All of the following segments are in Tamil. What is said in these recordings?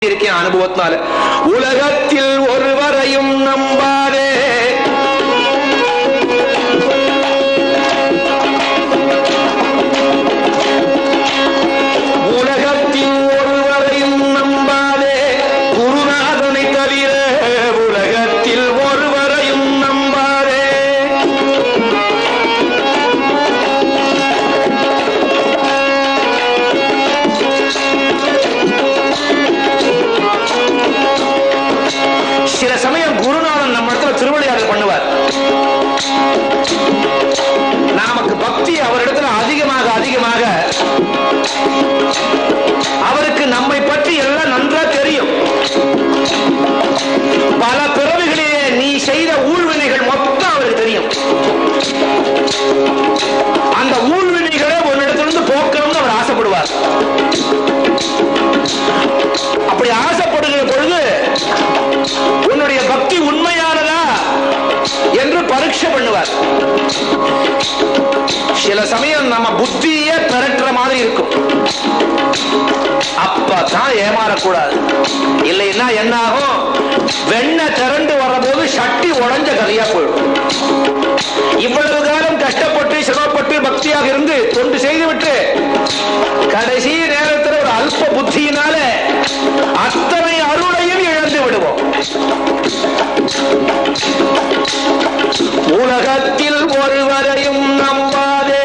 இருக்கேன் அனுபவத்தினால. உலகத்தில் ஒருவரையும் நம்பாதே, உலகத்தில் ஒருவரையும் நம்பாதே, குருநாதனை தவிர உலகத்தில் ஒருவரையும் நம்பாதே. சில சமயம் குருநாதன் நம்ம இடத்துல திருவிளையாடல் பண்ணுவார். நமக்கு பக்தி அவரிடத்துல அதிகமாக அதிகமாக அவருக்கு நம்மை பற்றி எல்லாம் நன்றா தெரியும். பல பிறவிகளிலே நீ செய்த ஊழ்வினைகள் மொத்தம் அவருக்கு தெரியும். அந்த ஊழ்வினைகளை உன்னிடத்திலிருந்து போக்கணும்னு அவர் ஆசைப்படுவார். அப்படி ஆசைப்படுகிற பொழுது உன்னுடைய பக்தி உண்மையானதா என்று பரீட்சை பண்ணுவார். சில சமயம் நம்ம புத்தியே திரட்டுற மாதிரி இருக்கும். அப்பதான் ஏமாறக்கூடாது. இல்லைன்னா என்ன ஆகும்? வெண்ணெய் திரண்டு வர்ற போது சட்டி உடைஞ்ச கதையா போயிடும். இவ்வளவு காலம் கஷ்டப்பட்டு சிரமப்பட்டு பக்தியாக இருந்து தொண்டு செய்துவிட்டு கடைசி நேரத்தில் ஒரு அல்ப புத்தியினால அத்தனை அருளையும் இழந்து விடுவோம். உலகத்தில் ஒருவரையும் நம்பாதே,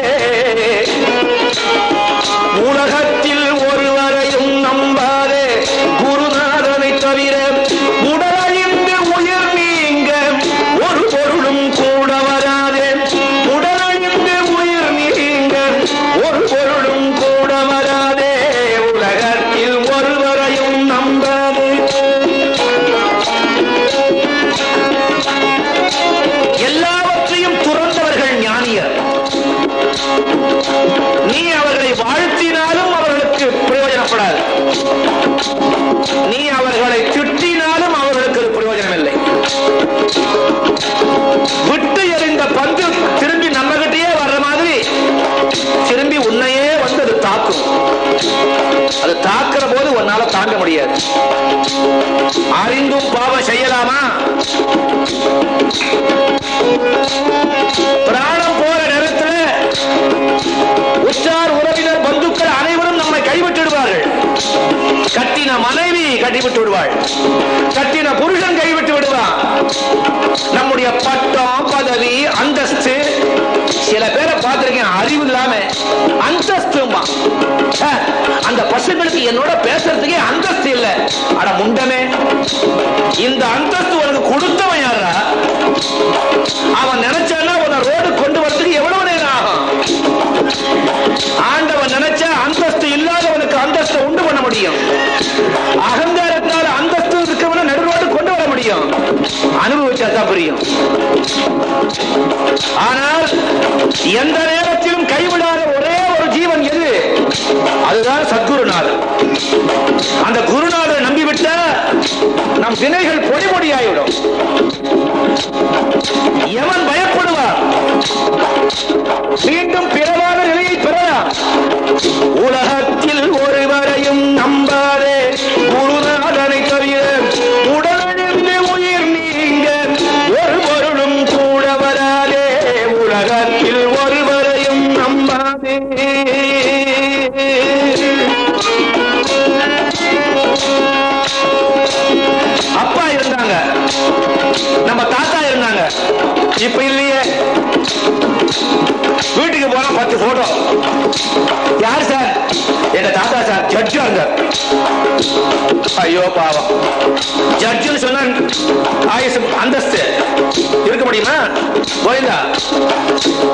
உலகத்தில் ஒருவரையும் நம்பாதே, குருநாதனை தவிர உடலழிந்து உயிர் நீங்க ஒரு பொருளும் கூட வராதே, உடலழிந்து உயிர் நீங்க ஒரு பொருளும் கூட வராதே, உலகத்தில் ஒருவரையும் நம்பாதே. எல்லாவற்றையும் துறந்தவர்கள் ஞானியர். நீ அவர்களை வாழ்த்தினாலும் அவர்களுக்கு பிரயோஜனப்படாது, நீ அவர்களை திட்டினாலும் அவர்களுக்கு பிரயோஜனம் இல்லை. விட்டு எறிந்த பந்து திரும்பி நம்ம கிட்டே வர்ற மாதிரி திரும்பி உன்னையே வந்து அது தாக்கும். அது தாக்குற போது உன்னால தாங்க முடியாது. அறிந்தும் பாவம் செய்யலாமா? பிராணம் போற நேரத்தில் உற்றார் உறவினர் பந்துக்கள் அனைவரும் நம்மை கைவிட்டுடுவார்கள். கட்டின மனைவி கைவிட்டு விடுவாள், கட்டின புருஷன் கைவிட்டு விடுவான். நம்முடைய பட்டம் பதவி அந்தஸ்து, சில பேரை பார்த்திருக்கேன் அறிவு இல்லாம அந்தஸ்துமா. அந்த பசங்களுக்கு என்னோட பேசுறதுக்கே அந்தஸ்து இல்லை. அட முண்டமே, இந்த அந்தஸ்து உனக்கு கொடுத்தவன் யாரா? அவன் நினைச்சானா உன்னை ரோடு கொண்டு வரதுக்கு எவ்வளவு நேரம் ஆகும்? ஆண்டவன் நினைச்சா அந்தஸ்து இல்லாதவனுக்கு அந்தஸ்து உண்டு பண்ண முடியும். அகங்காரத்தினால அந்தஸ்து இருக்கவன நடுரோடு கொண்டு வர முடியும். அனுபவிச்சா தான் புரியும். ஆனால் எந்த நேரத்திலும் கைவிடாத ஒரே ஒரு ஜீவன் எது? அதுதான் சத்குருநாதர். அந்த குருநாதரை நம்பிவிட்ட நம் வினைகள் பொடி பொடியாயிடும். எவன் பயப்படுவார்? மீண்டும் பிறவாத நிலையை பெறலாம். உலகத்தில் ஒருவரையும் நம்பாதே, குருநாதனை தவிர உடலழிந்து உயிர் நீங்க ஒரு பொருளும் கூட வராதே, உலகத்தில் ஒருவரையும் நம்பாதே. அப்பா இருந்தாங்க, நம்ம தாத்தா இருந்தாங்க, இப்ப இல்லையே. வீட்டுக்கு போனா 10 போட்டோ. யார் சார்? எங்க தாத்தா சார், ஜட்ஜா இருந்தார். ஐயோ பாவம், ஜட்ஜுன்னு சொன்னா ஆயுசு அந்தஸ்து இருக்க முடியுமா? கோவிந்தா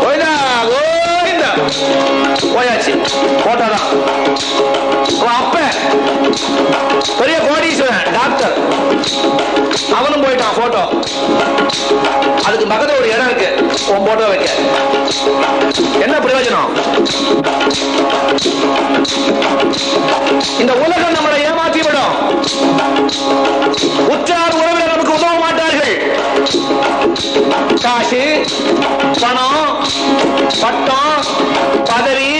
கோவிந்தா கோவிந்தா போயாச்சு, போட்டோ தான். அப்ப பெரிய கோடீஸ்வரன் டாக்டர், அவனும் போயிட்டான் போட்டோ. அதுக்கு பக்கத்துல ஒரு இடம் இருக்கு உன் போட்டோ வைக்க. என்ன பிரயோஜனம்? இந்த உலகம் நம்மளை ஏமாற்றி விடும். உற்றார் உறவினர் நமக்கு உதவ மாட்டார்கள். காசு, பணம், பட்டம், பதவி,